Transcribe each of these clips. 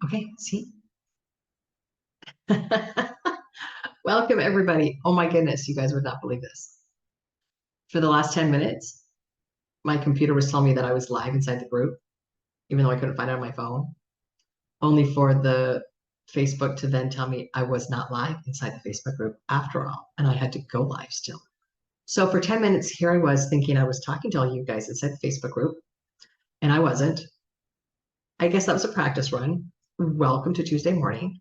Okay, see? Welcome, everybody. Oh my goodness, you guys would not believe this. For the last 10 minutes, my computer was telling me that I was live inside the group, even though I couldn't find it on my phone, only for the Facebook to then tell me I was not live inside the Facebook group after all, and I had to go live still. So for 10 minutes, here I was thinking I was talking to all you guys inside the Facebook group, and I wasn't. I guess that was a practice run. Welcome to Tuesday morning.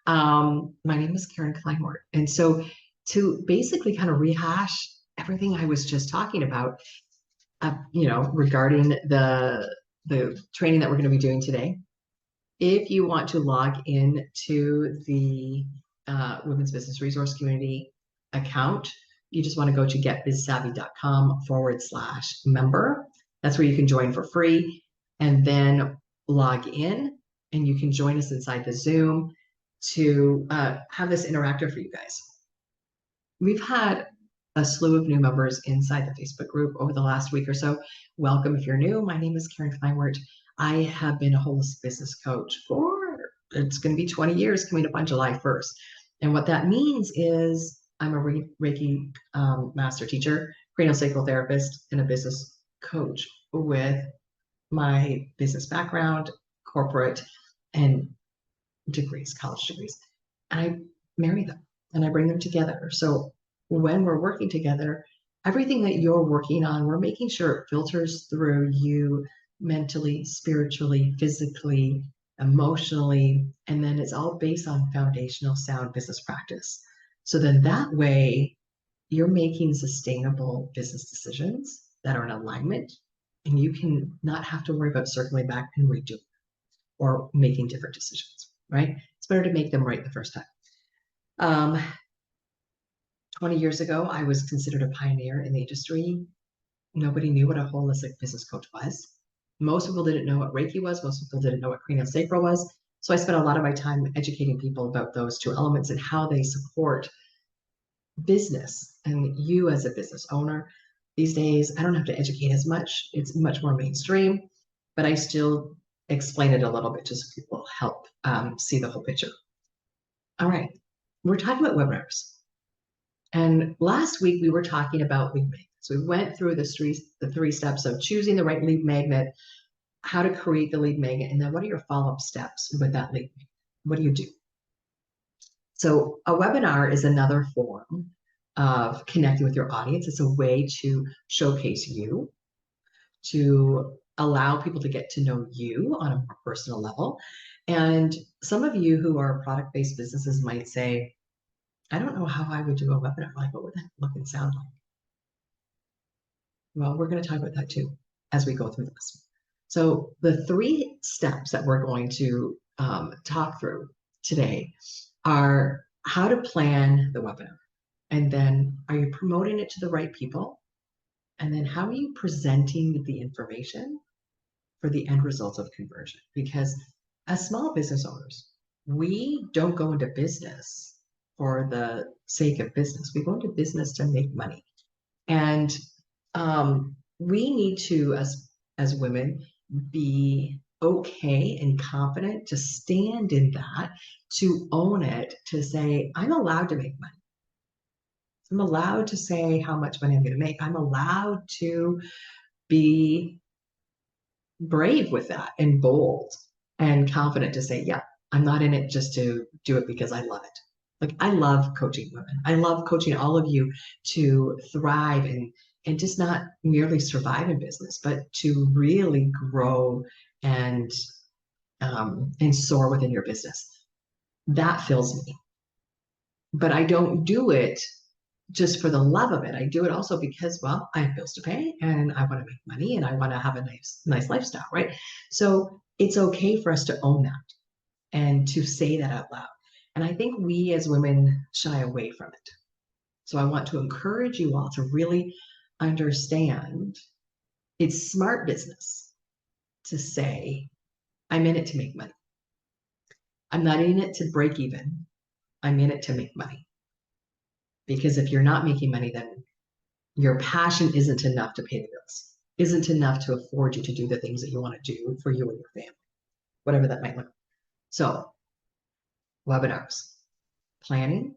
My name is Karen Kleinwort. And so to basically kind of rehash everything I was just talking about, regarding the training that we're going to be doing today, if you want to log in to the Women's Business Resource Community account, you just want to go to getbizsavvy.com/member. That's where you can join for free and then log in, and you can join us inside the Zoom to have this interactive for you guys. We've had a slew of new members inside the Facebook group over the last week or so. Welcome if you're new. My name is Karen Kleinwort. I have been a holistic business coach it's going to be 20 years coming up on July 1st. And what that means is I'm a Reiki master teacher, craniosacral therapist, and a business coach with my business background, corporate, and degrees, college degrees. And I marry them and I bring them together. So when we're working together, everything that you're working on, we're making sure it filters through you mentally, spiritually, physically, emotionally, and then it's all based on foundational sound business practice. So then that way you're making sustainable business decisions that are in alignment, and you can not have to worry about circling back and redoing or making different decisions, right? It's better to make them right the first time. 20 years ago, I was considered a pioneer in the industry. Nobody knew what a holistic business coach was. Most people didn't know what Reiki was. Most people didn't know what craniosacral was. So I spent a lot of my time educating people about those two elements and how they support business and you as a business owner. These days, I don't have to educate as much. It's much more mainstream, but I still explain it a little bit just so people help see the whole picture. All right, we're talking about webinars. And last week we were talking about lead magnets. So we went through the three steps of choosing the right lead magnet, how to create the lead magnet, and then what are your follow-up steps with that lead magnet? What do you do? So a webinar is another form of connecting with your audience. It's a way to showcase you, to allow people to get to know you on a more personal level. And some of you who are product-based businesses might say, I don't know how I would do a webinar. Like, what would that look and sound like? Well, we're going to talk about that too as we go through this. So the three steps that we're going to talk through today are how to plan the webinar. And then are you promoting it to the right people? And then how are you presenting the information for the end results of conversion? Because as small business owners, we don't go into business for the sake of business. We go into business to make money. And we need to, as women, be okay and confident to stand in that, to own it, to say, I'm allowed to make money. I'm allowed to say how much money I'm going to make. I'm allowed to be brave with that and bold and confident to say, yeah, I'm not in it just to do it because I love it. Like, I love coaching women. I love coaching all of you to thrive and just not merely survive in business, but to really grow and soar within your business. That fills me. But I don't do it just for the love of it. I do it also because, well, I have bills to pay and I want to make money and I want to have a nice lifestyle, right? So it's okay for us to own that and to say that out loud. And I think we as women shy away from it. So I want to encourage you all to really understand it's smart business to say, I'm in it to make money. I'm not in it to break even. I'm in it to make money. Because if you're not making money, then your passion isn't enough to pay the bills, isn't enough to afford you to do the things that you want to do for you and your family, whatever that might look like. So webinars, planning,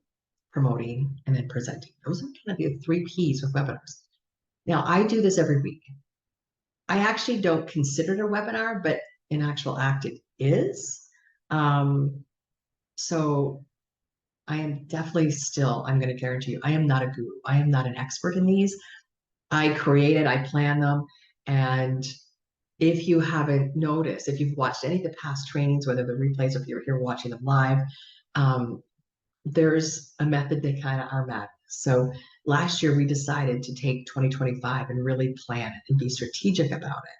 promoting, and then presenting. Those are kind of the 3 Ps with webinars. Now, I do this every week. I actually don't consider it a webinar, but in actual act, it is. So I am definitely still, I'm going to guarantee you, I am not a guru. I am not an expert in these. I create it, I plan them. And if you haven't noticed, if you've watched any of the past trainings, whether the replays or if you're here watching them live, there's a method that kind of are madness. So last year we decided to take 2025 and really plan it and be strategic about it.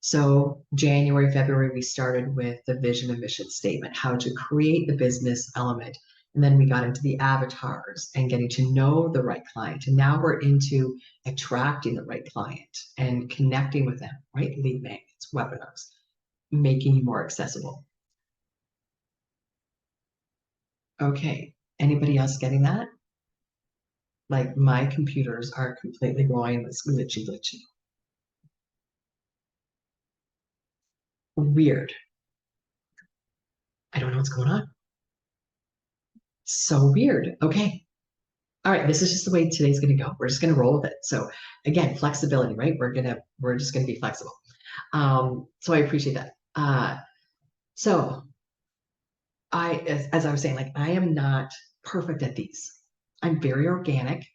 So January, February, we started with the vision and mission statement, how to create the business element. And then we got into the avatars and getting to know the right client. And now we're into attracting the right client and connecting with them, right? Lead magnets, webinars, making you more accessible. Okay, anybody else getting that? Like my computers are completely going, it's glitchy. Weird. I don't know what's going on. So weird. Okay. All right, this is just the way today's going to go. We're just going to roll with it. So again, flexibility, right? We're just going to be flexible. So I appreciate that. So as I was saying, like I am not perfect at these. I'm very organic.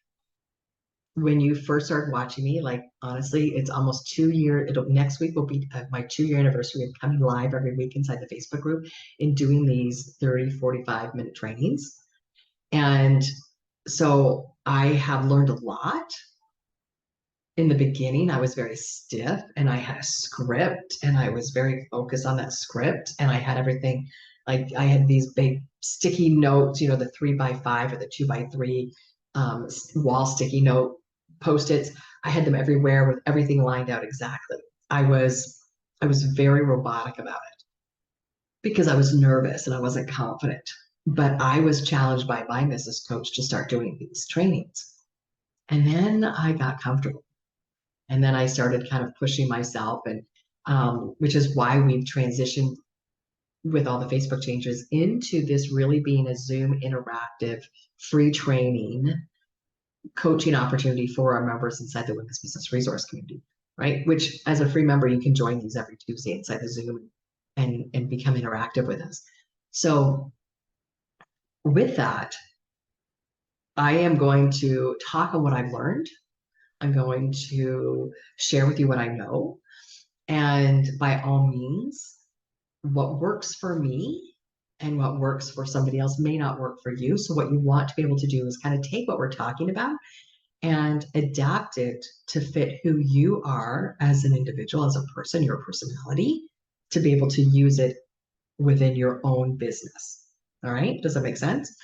When you first started watching me, like honestly, it's almost 2 years. Next week will be my 2-year anniversary of coming live every week inside the Facebook group and doing these 30, 45-minute trainings. And so I have learned a lot. In the beginning, I was very stiff and I had a script and I was very focused on that script. And I had everything like I had these big sticky notes, you know, the 3x5 or the 2x3 wall sticky note post-its. I had them everywhere with everything lined out exactly. I was very robotic about it because I was nervous and I wasn't confident. But I was challenged by my business coach to start doing these trainings. And then I got comfortable. And then I started kind of pushing myself, and which is why we've transitioned with all the Facebook changes into this really being a Zoom interactive free training coaching opportunity for our members inside the Women's Business Resource Community, right? Which as a free member, you can join these every Tuesday inside the Zoom and become interactive with us. So with that, I am going to talk on what I've learned. I'm going to share with you what I know. And by all means, what works for me and what works for somebody else may not work for you. So what you want to be able to do is kind of take what we're talking about and adapt it to fit who you are as an individual, as a person, your personality, to be able to use it within your own business. All right. Does that make sense?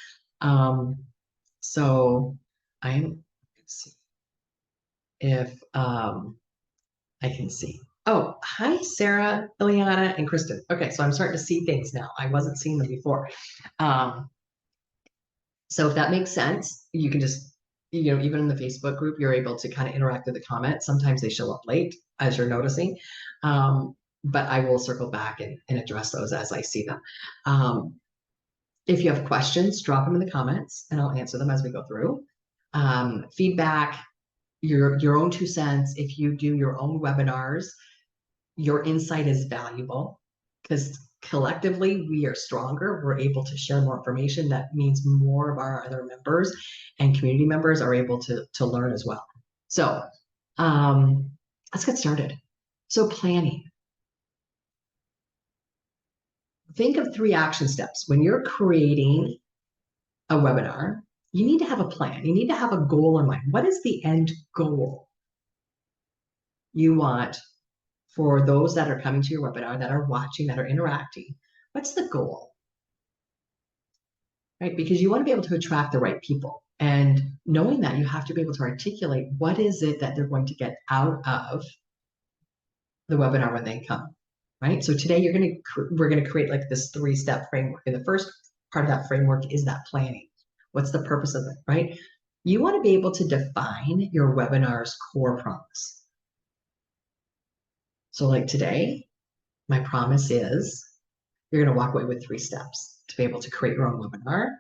So let's see if I can see. Oh, hi, Sarah, Ileana, and Kristen. Okay, so I'm starting to see things now. I wasn't seeing them before. So if that makes sense, you can just, you know, even in the Facebook group, you're able to kind of interact with the comments. Sometimes they show up late, as you're noticing. But I will circle back and address those as I see them. If you have questions, drop them in the comments and I'll answer them as we go through. Feedback, your own 2 cents. If you do your own webinars, your insight is valuable because collectively we are stronger. We're able to share more information. That means more of our other members and community members are able to learn as well. So let's get started. So planning. Think of 3 action steps. When you're creating a webinar, you need to have a plan. You need to have a goal in mind. What is the end goal you want for those that are coming to your webinar, that are watching, that are interacting? What's the goal? Right? Because you want to be able to attract the right people. And knowing that, you have to be able to articulate what is it that they're going to get out of the webinar when they come, right? So today we're going to create like this 3-step framework. And the first part of that framework is that planning. What's the purpose of it, right? You want to be able to define your webinar's core promise. So like today, my promise is You're going to walk away with 3 steps to be able to create your own webinar.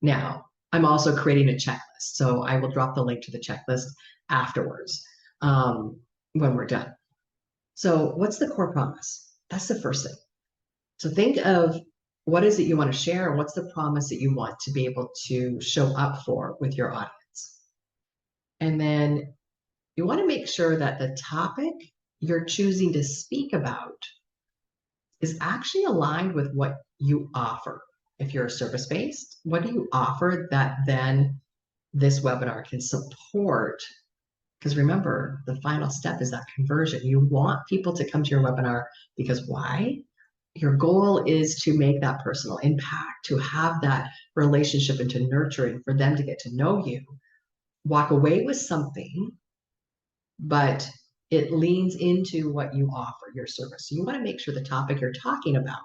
Now, I'm also creating a checklist. So I will drop the link to the checklist afterwards when we're done. So what's the core promise? That's the first thing. So think of what is it you want to share and what's the promise that you want to be able to show up for with your audience. And then you want to make sure that the topic you're choosing to speak about is actually aligned with what you offer. If you're service-based, what do you offer that then this webinar can support? Because remember, the final step is that conversion. You want people to come to your webinar because why? Your goal is to make that personal impact, to have that relationship and to nurturing for them to get to know you, walk away with something, but it leans into what you offer, your service. So you want to make sure the topic you're talking about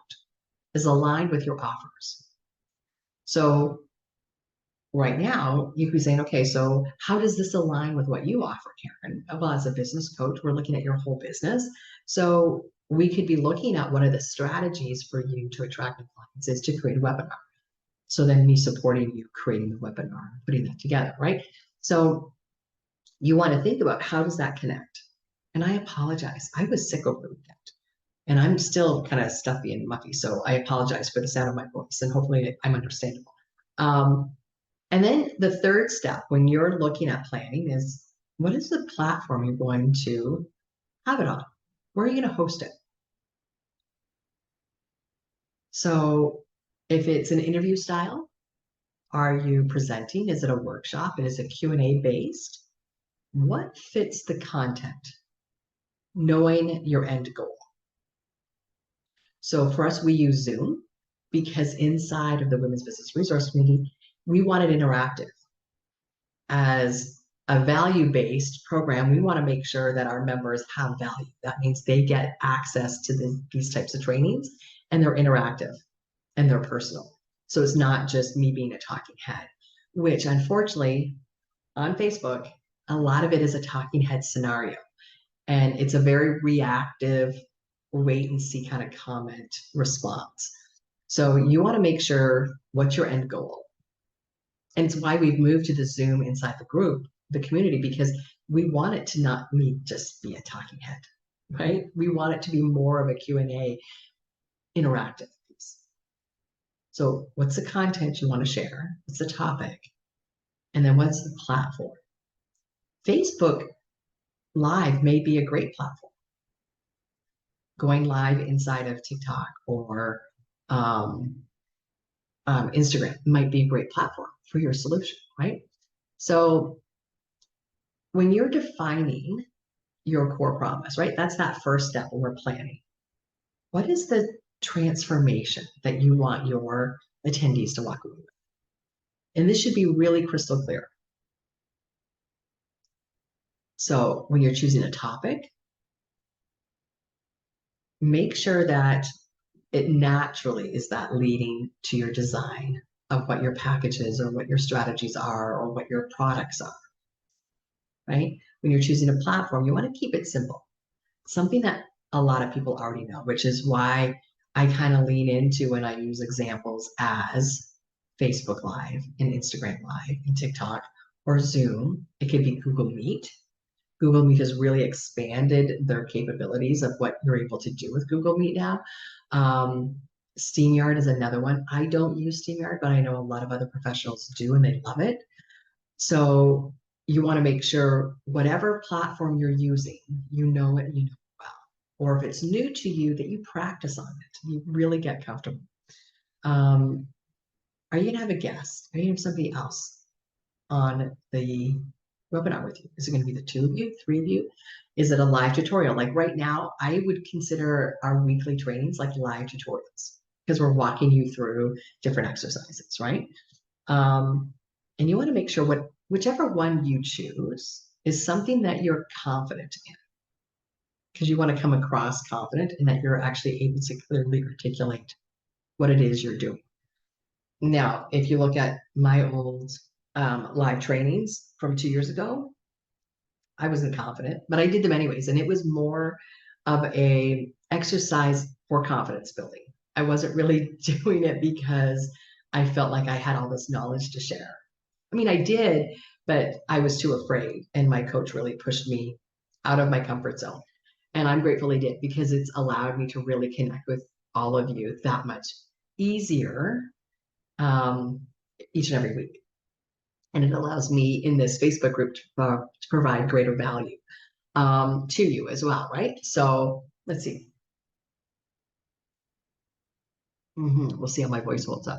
is aligned with your offers. So right now, you could be saying, okay, so how does this align with what you offer, Karen? Well, as a business coach, we're looking at your whole business. So we could be looking at one of the strategies for you to attract clients is to create a webinar. So then me supporting you creating the webinar, putting that together, right? So you want to think about how does that connect? And I apologize. I was sick over the weekend and I'm still kind of stuffy and muffy. So I apologize for the sound of my voice and hopefully I'm understandable. And then the third step when you're looking at planning is what is the platform you're going to have it on? Where are you going to host it? So if it's an interview style, are you presenting? Is it a workshop? Is it Q&A based? What fits the content? Knowing your end goal. So for us, we use Zoom because inside of the Women's Business Resource Community, we want it interactive. As a value-based program, we want to make sure that our members have value. That means they get access to these types of trainings and they're interactive and they're personal. So it's not just me being a talking head, which unfortunately on Facebook, a lot of it is a talking head scenario. And it's a very reactive, wait and see kind of comment response. So you want to make sure what's your end goal. And it's why we've moved to the Zoom inside the group, the community, because we want it to not just be a talking head, right? We want it to be more of a Q&A interactive piece. So what's the content you want to share? What's the topic? And then what's the platform? Facebook Live may be a great platform. Going live inside of TikTok or Instagram might be a great platform for your solution, right? So when you're defining your core promise, right? That's that first step when we're planning. What is the transformation that you want your attendees to walk away with? And this should be really crystal clear. So when you're choosing a topic, make sure that it naturally is that leading to your design of what your package is or what your strategies are or what your products are, right? When you're choosing a platform, you want to keep it simple. Something that a lot of people already know, which is why I kind of lean into when I use examples as Facebook Live and Instagram Live and TikTok or Zoom. It could be Google Meet. Google Meet has really expanded their capabilities of what you're able to do with Google Meet now. StreamYard is another one. I don't use StreamYard, but I know a lot of other professionals do and they love it. So you want to make sure whatever platform you're using, you know it and you know it well. Or if it's new to you, that you practice on it. You really get comfortable. Are you going to have a guest? Are you going to have somebody else on the webinar with you? Is it going to be the 2 of you, 3 of you? Is it a live tutorial? Like right now, I would consider our weekly trainings like live tutorials because we're walking you through different exercises, right? And you want to make sure whichever one you choose is something that you're confident in because you want to come across confident and that you're actually able to clearly articulate what it is you're doing. Now, if you look at my old live trainings from 2 years ago, I wasn't confident, but I did them anyways. And it was more of a exercise for confidence building. I wasn't really doing it because I felt like I had all this knowledge to share. I mean, I did, but I was too afraid. And my coach really pushed me out of my comfort zone. And I'm grateful he did, because it's allowed me to really connect with all of you that much easier, um, each and every week. And it allows me in this Facebook group to provide greater value, to you as well, right? So let's see. We'll see how my voice holds up.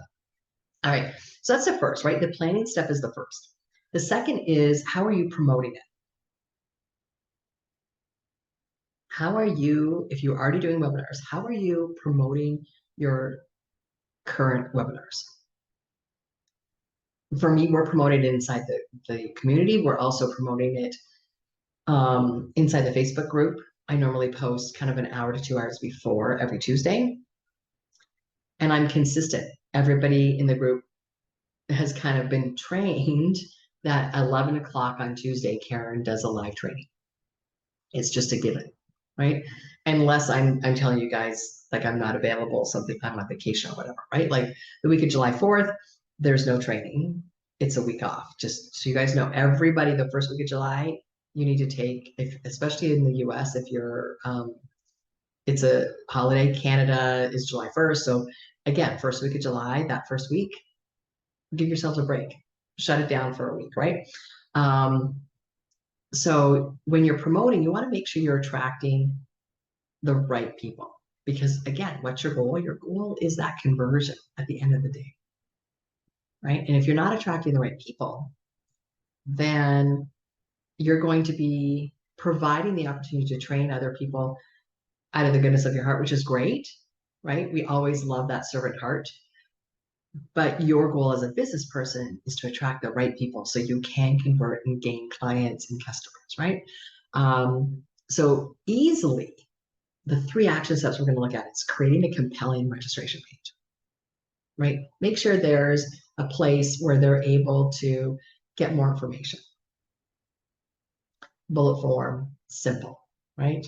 All right. So that's the first, right? The planning step is the first. The second is, how are you promoting it? How are you, if you're already doing webinars, how are you promoting your current webinars? For me, we're promoting it inside the community. We're also promoting it inside the Facebook group. I normally post kind of an hour to 2 hours before every Tuesday. And I'm consistent. Everybody in the group has kind of been trained that 11 o'clock on Tuesday, Karen does a live training. It's just a given, right? Unless I'm telling you guys, like, I'm not available, something, I'm on vacation or whatever, right? Like the week of July 4th, there's no training. It's a week off. Just so you guys know, everybody, the first week of July, you need to take, especially in the US, if you're, it's a holiday. Canada is July 1st. So again, first week of July, that first week, give yourselves a break, shut it down for a week, right? So when you're promoting, you want to make sure you're attracting the right people, because again, what's your goal? Your goal is that conversion at the end of the day, right? And if you're not attracting the right people, then you're going to be providing the opportunity to train other people out of the goodness of your heart, which is great, right? We always love that servant heart. But your goal as a business person is to attract the right people so you can convert and gain clients and customers, right? So easily, the 3 action steps we're going to look at is creating a compelling registration page, right? Make sure there's a place where they're able to get more information. Bullet form, simple, right?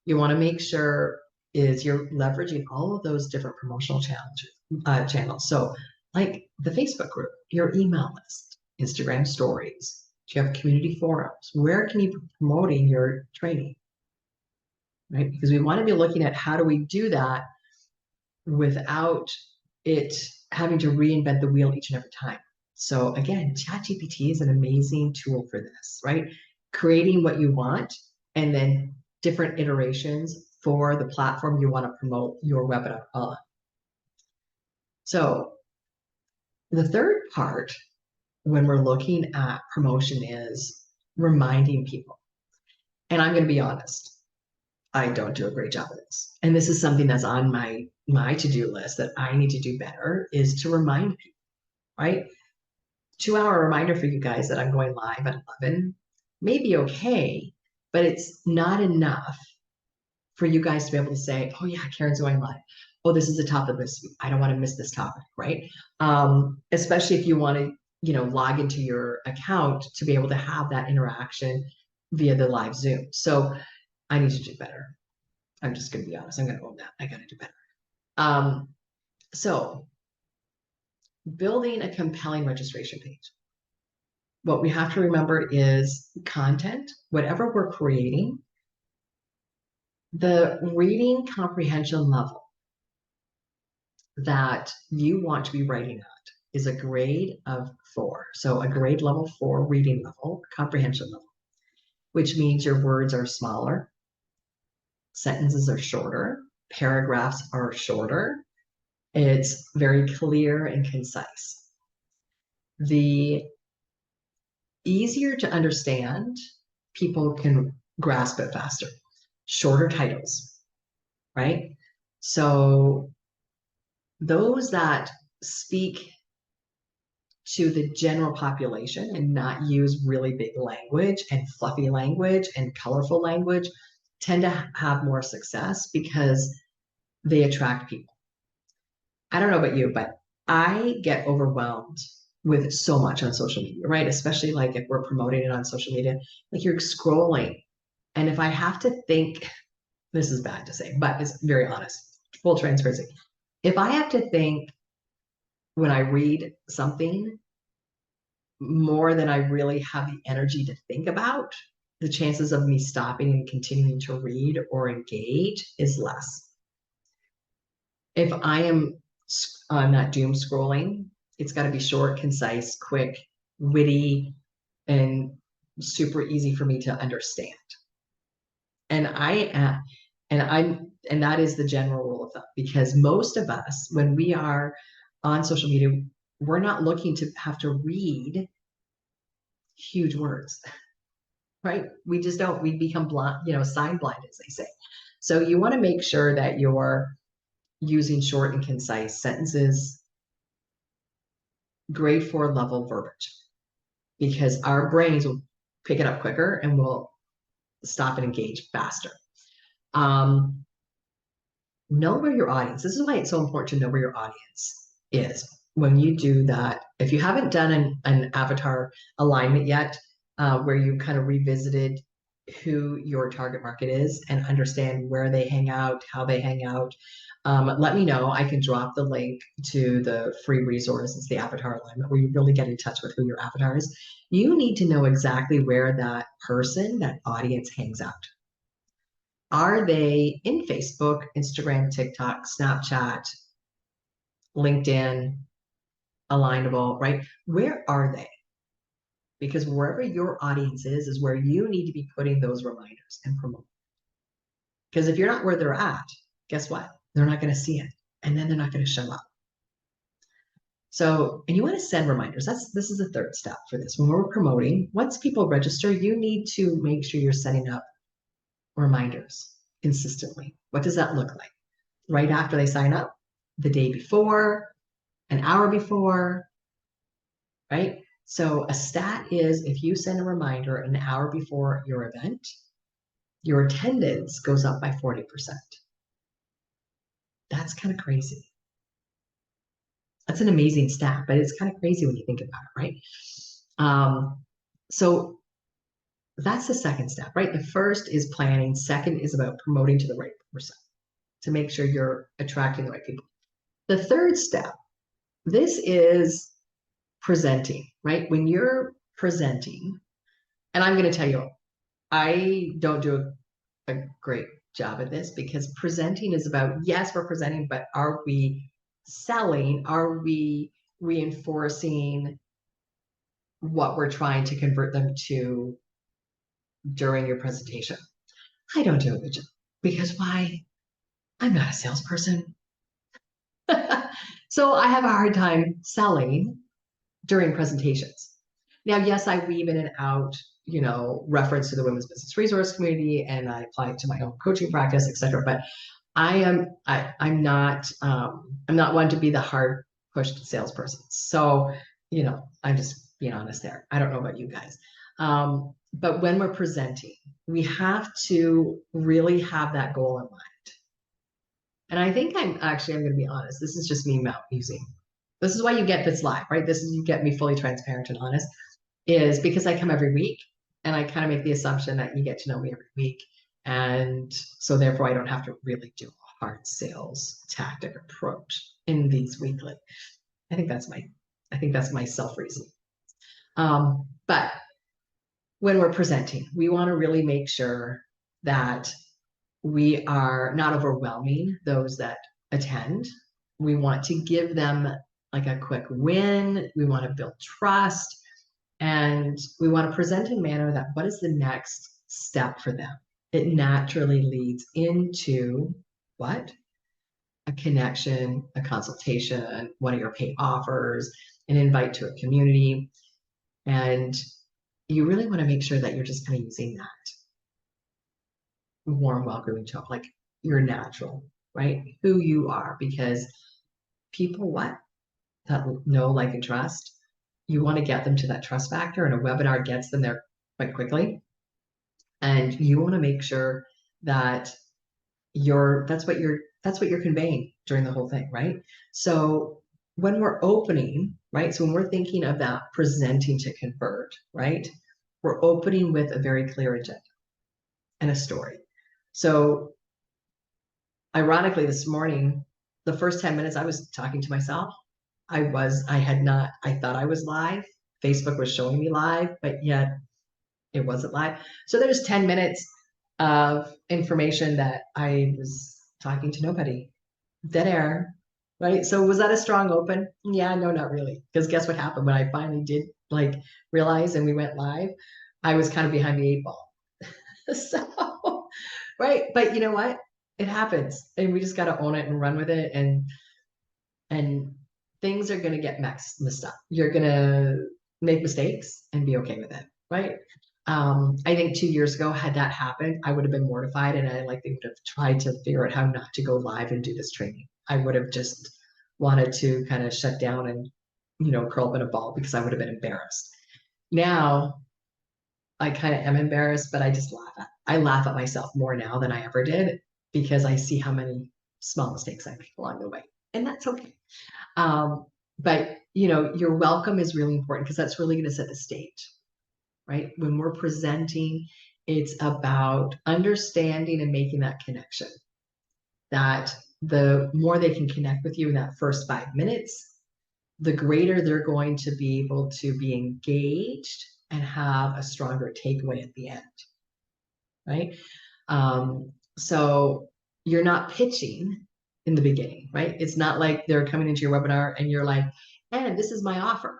You want to make sure is you're leveraging all of those different promotional channels. So like the Facebook group, your email list, Instagram stories, do you have community forums? Where can you be promoting your training, right? Because we want to be looking at how do we do that without it having to reinvent the wheel each and every time. So again, ChatGPT is an amazing tool for this, right? Creating what you want and then different iterations for the platform you want to promote your webinar on. So the third part when we're looking at promotion is reminding people. And I'm going to be honest, I don't do a great job of this. And this is something that's on my to-do list that I need to do better, is to remind people, right? 2-hour reminder for you guys that I'm going live at 11 may be okay, but it's not enough for you guys to be able to say, oh yeah, Karen's going live. Oh, this is the topic this week. I don't want to miss this topic, right? Especially if you want to, log into your account to be able to have that interaction via the live Zoom. So I need to do better. I'm just going to be honest. I'm going to own that. I got to do better. So building a compelling registration page. What we have to remember is content, whatever we're creating, the reading comprehension level that you want to be writing at is a grade of 4. So a grade level 4 reading level, comprehension level, which means your words are smaller, sentences are shorter, paragraphs are shorter. It's very clear and concise. The easier to understand, people can grasp it faster. Shorter titles, right? So those that speak to the general population and not use really big language and fluffy language and colorful language tend to have more success because they attract people. I don't know about you, but I get overwhelmed with so much on social media, right? Especially like if we're promoting it on social media, like you're scrolling. And if I have to think, this is bad to say, but it's very honest. full transparency. If I have to think when I read something more than I really have the energy to think about, the chances of me stopping and continuing to read or engage is less. If I am not doom scrolling, it's got to be short, concise, quick, witty, and super easy for me to understand. And and that is the general rule of thumb, because most of us, when we are on social media, we're not looking to have to read huge words, right? We just don't. We become blind, sign blind, as they say. So you want to make sure that you're using short and concise sentences, grade 4 level verbiage, because our brains will pick it up quicker and will stop and engage faster. Know where your audience. This is why it's so important to know where your audience is when you do that. If you haven't done an avatar alignment yet, where you kind of revisited who your target market is and understand where they hang out, how they hang out, let me know. I can drop the link to the free resource. It's the avatar alignment, where you really get in touch with who your avatar is. You need to know exactly where that person, that audience hangs out. Are they in Facebook, Instagram, TikTok, Snapchat, LinkedIn, Alignable, right? Where are they? Because wherever your audience is where you need to be putting those reminders and promoting. Because if you're not where they're at, guess what? They're not going to see it. And then they're not going to show up. So, and you want to send reminders. This is the third step for this. When we're promoting, once people register, you need to make sure you're setting up reminders consistently. What does that look like? Right after they sign up, the day before, an hour before, right? So a stat is, if you send a reminder an hour before your event, your attendance goes up by 40%. That's kind of crazy. That's an amazing stat, but it's kind of crazy when you think about it, right? So that's the second step, right? The first is planning. Second is about promoting to the right person to make sure you're attracting the right people. The third step, this is presenting, right? When you're presenting, and I'm going to tell you, I don't do a great job at this, because presenting is about, yes, we're presenting, but are we selling? Are we reinforcing what we're trying to convert them to during your presentation? I don't do a good job, because why? I'm not a salesperson. So I have a hard time selling during presentations. Now, yes, I weave in and out, reference to the Women's Business Resource Community, and I apply it to my own coaching practice, et cetera. But I'm not one to be the hard pushed salesperson. So, I'm just being honest there. I don't know about you guys. But when we're presenting, we have to really have that goal in mind. And I think I'm going to be honest. This is just me musing. This is why you get this live, right? This is, you get me fully transparent and honest, is because I come every week, and I kind of make the assumption that you get to know me every week. And so therefore I don't have to really do a hard sales tactic approach in these weekly. I think that's my self-reasoning. But when we're presenting, we want to really make sure that we are not overwhelming those that attend. We want to give them like a quick win. We want to build trust, and we want to present in a manner that, what is the next step for them? It naturally leads into what? A connection, a consultation, one of your paid offers, an invite to a community. And you really want to make sure that you're just kind of using that warm, welcoming tone, like you're natural, right? Who you are, because people that know, like, and trust, you want to get them to that trust factor, and a webinar gets them there quite quickly. And you want to make sure that that's what you're conveying during the whole thing, right? So when we're opening, right? So when we're thinking of that presenting to convert, right? We're opening with a very clear agenda and a story. So ironically, this morning, the first 10 minutes I was talking to myself. I thought I was live. Facebook was showing me live, but yet it wasn't live. So there's 10 minutes of information that I was talking to nobody. Dead air, right? So was that a strong open? Yeah, no, not really. Because guess what happened when I finally did like realize and we went live? I was kind of behind the eight ball. So, right. But you know what? It happens. And we just got to own it and run with it. And things are going to get messed up. You're going to make mistakes and be okay with it. Right. I think 2 years ago, had that happened, I would have been mortified and I would have tried to figure out how not to go live and do this training. I would have just wanted to kind of shut down and, curl up in a ball because I would have been embarrassed. Now I kind of am embarrassed, but I laugh at myself more now than I ever did because I see how many small mistakes I make along the way. And that's okay. But your welcome is really important because that's really going to set the stage, right? When we're presenting, it's about understanding and making that connection. That the more they can connect with you in that first 5 minutes, the greater they're going to be able to be engaged and have a stronger takeaway at the end, right? So you're not pitching in the beginning, right? It's not like they're coming into your webinar and you're like, and this is my offer.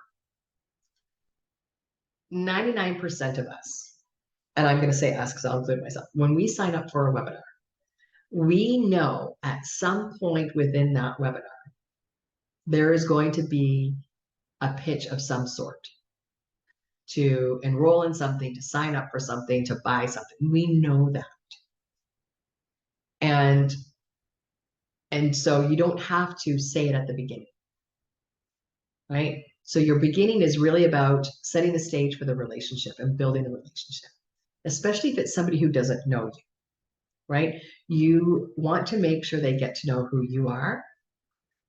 99% of us, and I'm going to say us because I'll include myself, when we sign up for a webinar, we know at some point within that webinar, there is going to be a pitch of some sort to enroll in something, to sign up for something, to buy something. We know that. And so you don't have to say it at the beginning, right? So your beginning is really about setting the stage for the relationship and building the relationship, especially if it's somebody who doesn't know you, right? You want to make sure they get to know who you are.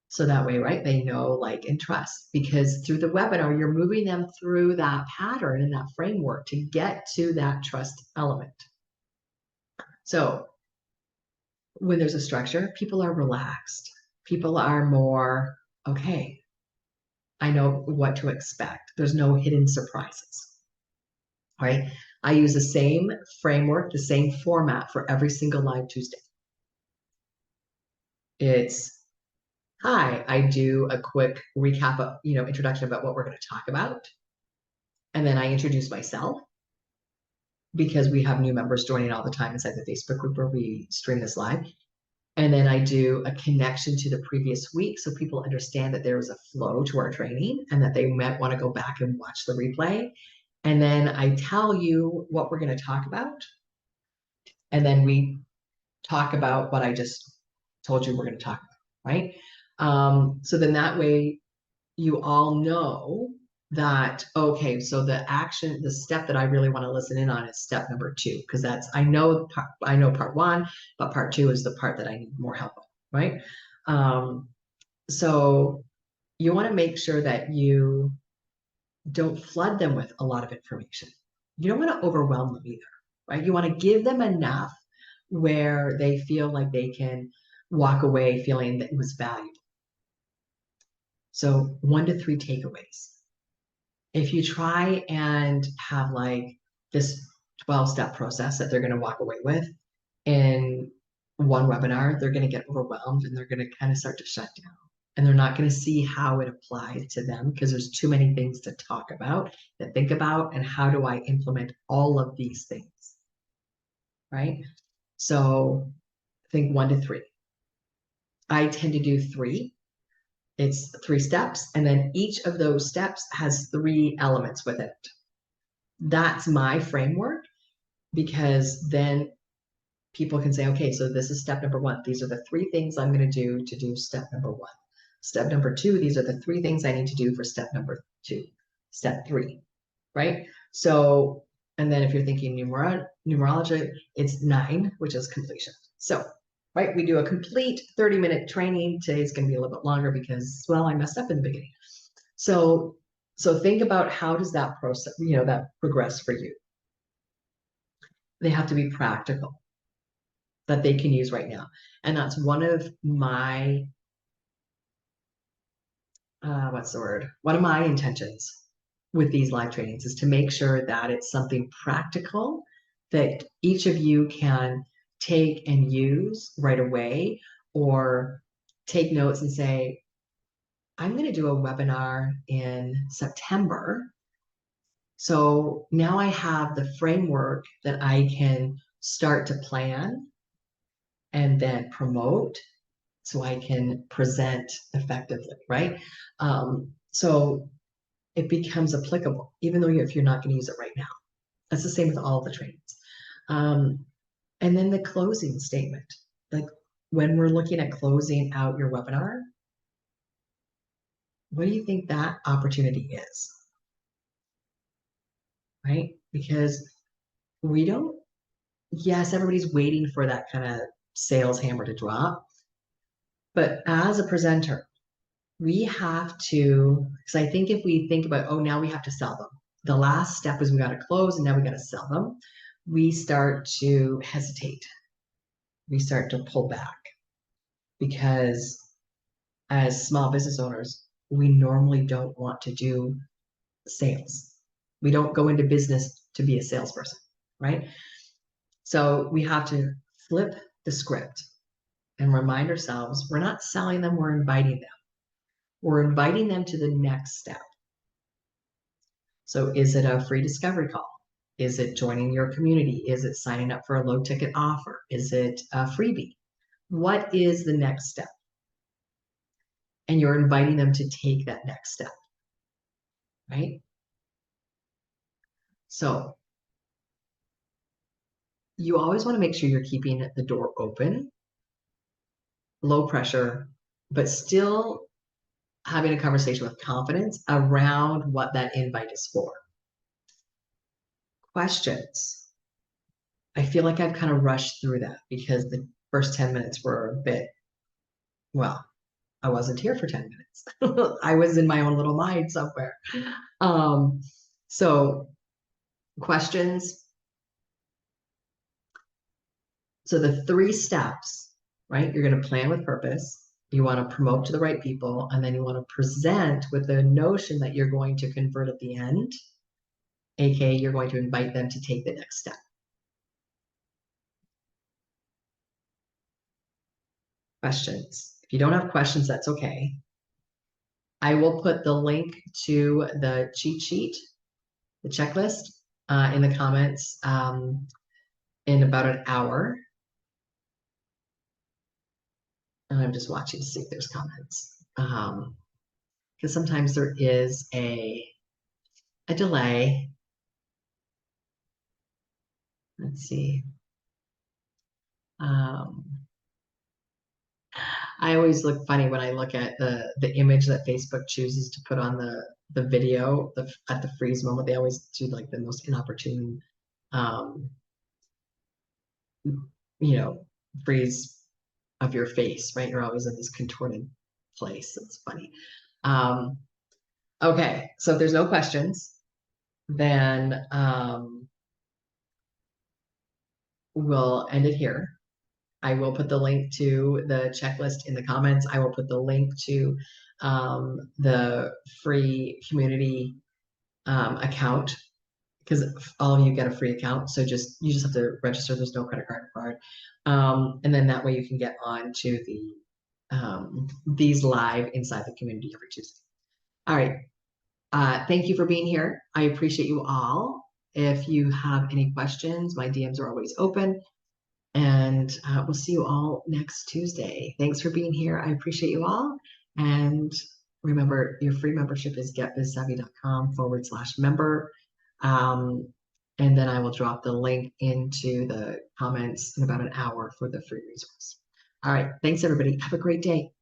So that way, right, they know, like, and trust, because through the webinar, you're moving them through that pattern and that framework to get to that trust element. So when there's a structure, people are relaxed. People are more, okay, I know what to expect. There's no hidden surprises, right? I use the same framework, the same format for every single Live Tuesday. It's, hi, I do a quick recap of, introduction about what we're going to talk about. And then I introduce myself because we have new members joining all the time inside the Facebook group where we stream this live. And then I do a connection to the previous week so people understand that there is a flow to our training and that they might want to go back and watch the replay. And then I tell you what we're going to talk about. And then we talk about what I just told you we're going to talk about, right? So then that way you all know that, okay, so the step that I really want to listen in on is step number 2, because I know part 1, but part 2 is the part that I need more help on, right? So you want to make sure that you don't flood them with a lot of information. You don't want to overwhelm them either, right? You want to give them enough where they feel like they can walk away feeling that it was valuable. So 1 to 3 takeaways. If you try and have like this 12-step process that they're going to walk away with in one webinar, they're going to get overwhelmed and they're going to kind of start to shut down. And they're not going to see how it applies to them because there's too many things to talk about, to think about, and how do I implement all of these things, right? So think 1 to 3. I tend to do 3. It's 3 steps, and then each of those steps has 3 elements with it. That's my framework, because then people can say, okay, so this is step number 1. These are the 3 things I'm going to do step number 1. Step number 2, these are the 3 things I need to do for step number 2. Step 3, right? So, and then if you're thinking numerology, it's 9, which is completion. So, right, we do a complete 30-minute training. Today's going to be a little bit longer because, well, I messed up in the beginning. So think about how does that process, that progress for you. They have to be practical. that they can use right now. And that's one of my, what's the word? One of my intentions with these live trainings is to make sure that it's something practical that each of you can take and use right away, or take notes and say, I'm going to do a webinar in September. So now I have the framework that I can start to plan and then promote so I can present effectively, right? So it becomes applicable, even though if you're not going to use it right now. That's the same with all of the trainings. And then the closing statement, like when we're looking at closing out your webinar, what do you think that opportunity is? Right? Because we don't, yes, everybody's waiting for that kind of sales hammer to drop. But as a presenter, we have to, because I think if we think about, oh, now we have to sell them. The last step is we got to close and now we got to sell them. We start to hesitate. We start to pull back because as small business owners, we normally don't want to do sales. We don't go into business to be a salesperson, right? So we have to flip the script and remind ourselves we're not selling them, we're inviting them. We're inviting them to the next step. So is it a free discovery call? Is it joining your community? Is it signing up for a low ticket offer? Is it a freebie? What is the next step? And you're inviting them to take that next step, right? So you always want to make sure you're keeping the door open, low pressure, but still having a conversation with confidence around what that invite is for. Questions. I feel like I've kind of rushed through that because the first 10 minutes were a bit, well, I wasn't here for 10 minutes. I was in my own little mind somewhere. So questions. So the 3 steps, right? You're going to plan with purpose. You want to promote to the right people, and then you want to present with the notion that you're going to convert at the end, aka you're going to invite them to take the next step. Questions. If you don't have questions, that's okay. I will put the link to the cheat sheet, the checklist, in the comments in about an hour. And I'm just watching to see if there's comments. Because sometimes there is a delay. Let's see. I always look funny when I look at the image that Facebook chooses to put on the video at the freeze moment. They always do like the most inopportune, freeze of your face, right? You're always in this contorted place. It's funny. Okay, so if there's no questions, then we'll end it here. I will put the link to the checklist in the comments. I will put the link to the free community account, because all of you get a free account. So you just have to register. There's no credit card required. And then that way you can get on to these live inside the community every Tuesday. All right. Thank you for being here. I appreciate you all. If you have any questions, my DMs are always open. And we'll see you all next Tuesday. Thanks for being here. I appreciate you all. And remember, your free membership is getbizsavvy.com/member. And then I will drop the link into the comments in about an hour for the free resource. All right. Thanks, everybody. Have a great day.